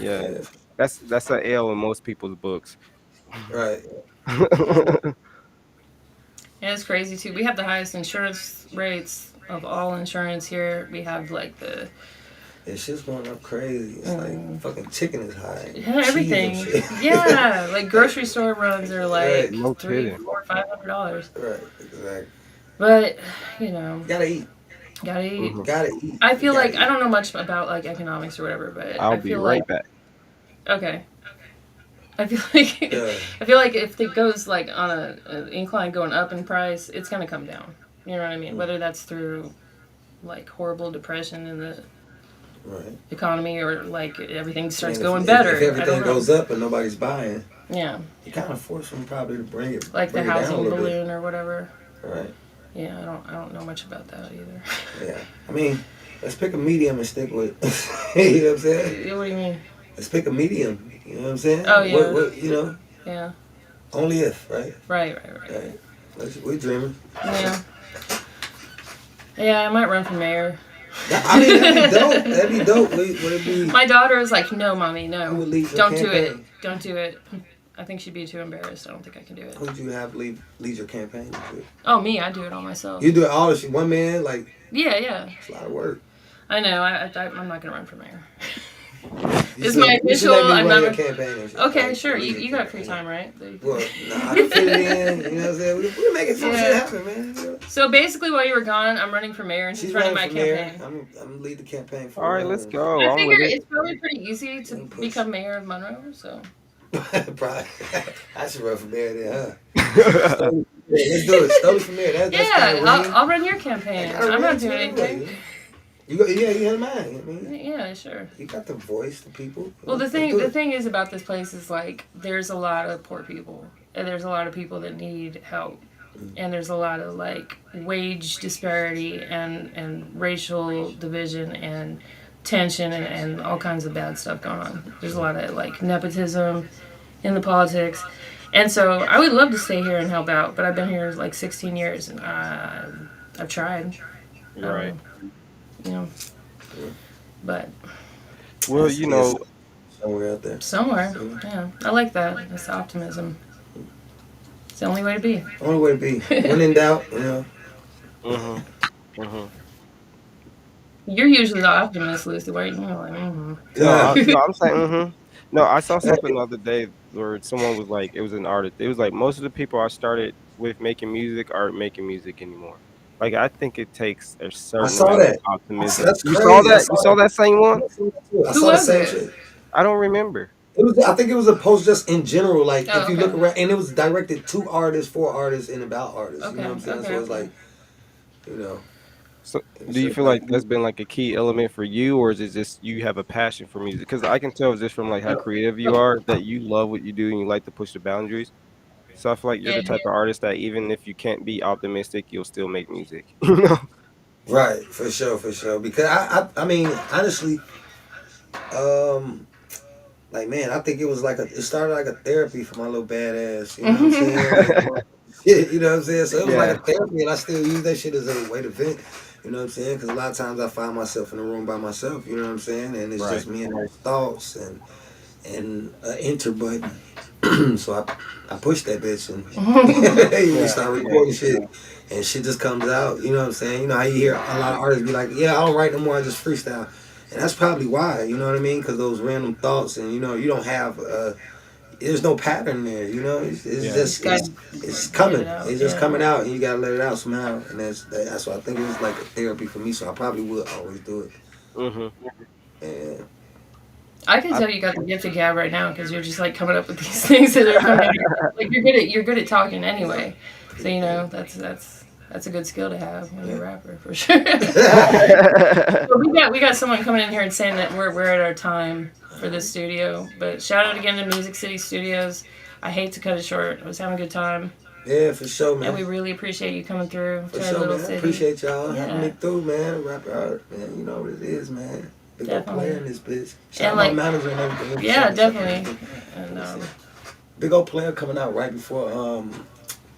Yeah, Yeah, that's a L in most people's books. right. And it's crazy too. We have the highest insurance rates of all insurance here. We have like Yeah, shit's going up crazy. It's like fucking chicken is high. Yeah, Cheese and everything. shit. Yeah, like grocery store runs are Right. like No three, kidding. four, $500. Right. Exactly. But you know, Gotta eat. gotta eat. Hmm. Gotta eat. I You feel gotta like I eat. don't know much about like economics or whatever, but I'll I be feel like right back. okay. I feel like Yeah. I feel like if it goes like on an incline going up in price, it's gonna come down. You know what I mean? Whether that's through like horrible depression in the Right. economy or like everything I starts mean, going if better. I don't everything know. goes up and nobody's buying, Yeah, you kind of force them probably to like the bring it down a housing little bit. balloon or whatever. Right. Yeah, I don't know much about that either. Yeah. I mean, let's pick a medium and stick with. You know what I'm saying? What do you mean? Let's pick a medium. You know what I'm saying? Oh yeah, What you know? yeah. Only if, right? Right. Right. We're dreaming. Yeah, yeah. I might run for mayor. I mean, that'd be dope. That'd be dope. Would it be? My daughter is like, no, mommy, Who no, would lead your don't do it, campaign? don't do it. I think she'd be too embarrassed. I don't think I can do it. Who would you have lead your campaign with? Oh, me, I do it all myself. You do it all as one man, like Yeah. it's a lot of work. I know. I'm not gonna run for mayor. You It's should- my you should official. let me I'm run not. your campaign and shit. Okay, Like, sure. lead You your got free campaign. time, right? There you go. Well, nah, I can fit it in. You know what I'm saying? We're making some shit happen, man. So basically, while you were gone, I'm running for mayor, and She's she's running my for mayor. campaign. I'm gonna lead the campaign for All right, her. let's go. I I'm figure with it. it's probably pretty easy to become mayor of Monroe. So Probably. I should run for mayor then, huh? Yeah, let's do it. Stoley for mayor. That's kind yeah, of I'll run your campaign. I'm not doing anything. You had mine. I mean, Yeah, sure. you got the voice, the people. Well, Let's do the it. thing is about this place is like there's a lot of poor people, and there's a lot of people that need help, and there's a lot of like wage disparity and racial division and tension and all kinds of bad stuff going on. There's a lot of like nepotism in the politics, and so I would love to stay here and help out, but I've been here like 16 years, and I've tried. Right. You know, but Well, you know, Somewhere out there. somewhere, yeah, I like that. It's optimism. It's the only way to be. Only way to be. When in doubt, you know. hmm You're usually the optimist, Lucy. Why are you like, no, I'm saying, No, I saw something the other day where someone was like, it was an artist. It was like most of the people I started with making music aren't making music anymore. Like I think it takes a I certain saw amount of that. optimism. That's You crazy. saw that? You saw that same one? I Who saw the was same it? shit. I don't remember. It was. I think it was a post just in general. Like Oh, if you okay. look around, and it was directed to artists, for artists, and about artists. You know what I'm saying? Okay, So it's okay. like, you know. So, it's do you just feel like that's been like a key element for you, or is it just you have a passion for music? Because I can tell just from like how creative you are that you love what you do and you like to push the boundaries. So I feel like you're Yeah, the type of artist that even if you can't be optimistic, you'll still make music. You know? Right, for sure, for sure. Because I mean, honestly, um, like man, I think it was like it started like a therapy for my little badass. You know what I'm saying? Like, you know what I'm saying? So it was like Yeah. a therapy, and I still use that shit as a way to vent. You know what I'm saying? Because a lot of times I find myself in a room by myself. You know what I'm saying? And it's Right. just me and my thoughts and enter button. So I push that bitch and we start recording shit, and shit just comes out. You know what I'm saying? You know how you hear a lot of artists be like, "Yeah, I don't write no more. I just freestyle," and that's probably why. You know what I mean? Because those random thoughts, and you know, you don't have. There's no pattern there. You know, it's Yeah. just Gotta it's get coming. it out, It's just yeah. coming out, and you gotta let it out somehow. And that's why I think it was like a therapy for me. So I probably would always do it. hmm And I can tell you got the gift of gab right now because you're just like coming up with these things that are coming. Like you're good at talking anyway. So you know that's a good skill to have when you're a rapper for sure. But we got someone coming in here and saying that we're at our time for this studio. But shout out again to Music City Studios. I hate to cut it short. I was having a good time, yeah, for sure, man. and we really appreciate you coming through For to our sure, little man. I city. appreciate y'all having Yeah. me through, man. Rapper art, man. You know what it is, man. Big old Definitely. player in this bitch. Shout And out like- my manager and everything. Yeah, Shout out- definitely. And Big old player coming out right before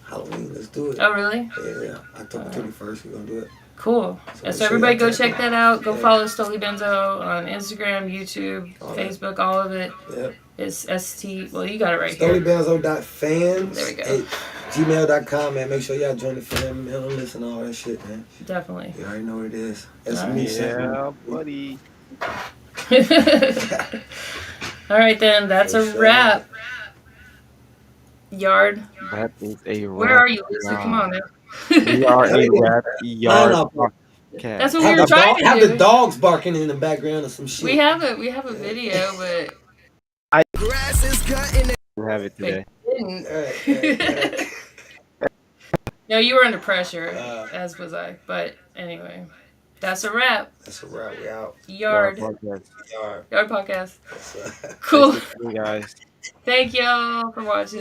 Halloween. Let's do it. oh really? Yeah, October 21st. We're gonna do it. Cool. So So everybody go check check that out. Go Yeah. follow Stoley Bandzo on Instagram, YouTube, All that. Facebook, all of it. Yep. It's ST. Well, you got it right here. StoleyBandzo.fans There we go. at gmail.com, man. Make sure y'all join the fam, man. Listen to all that shit, man. Definitely. You already know what it is. That's All me, right. simple. Yeah, buddy. All right, then. That's For a sure. wrap. Yard. That is a Where wrap, are you, Lucid? Come y'all. on We are now. a Hey, rap line yard up. That's podcast. what we were trying to Have the do. dogs barking in the background or some We shit. have it. We have a video, but I Grass is cutting. didn't have it but today. you Right, right, didn't. right. No, you were under pressure, Uh, as was I. But anyway, that's a wrap. that's a wrap. We out. Yard Yard. podcast. Yard. Yard podcast. Yes, sir. Thanks Cool. for listening, guys. Thank y'all for Yes, sir. watching.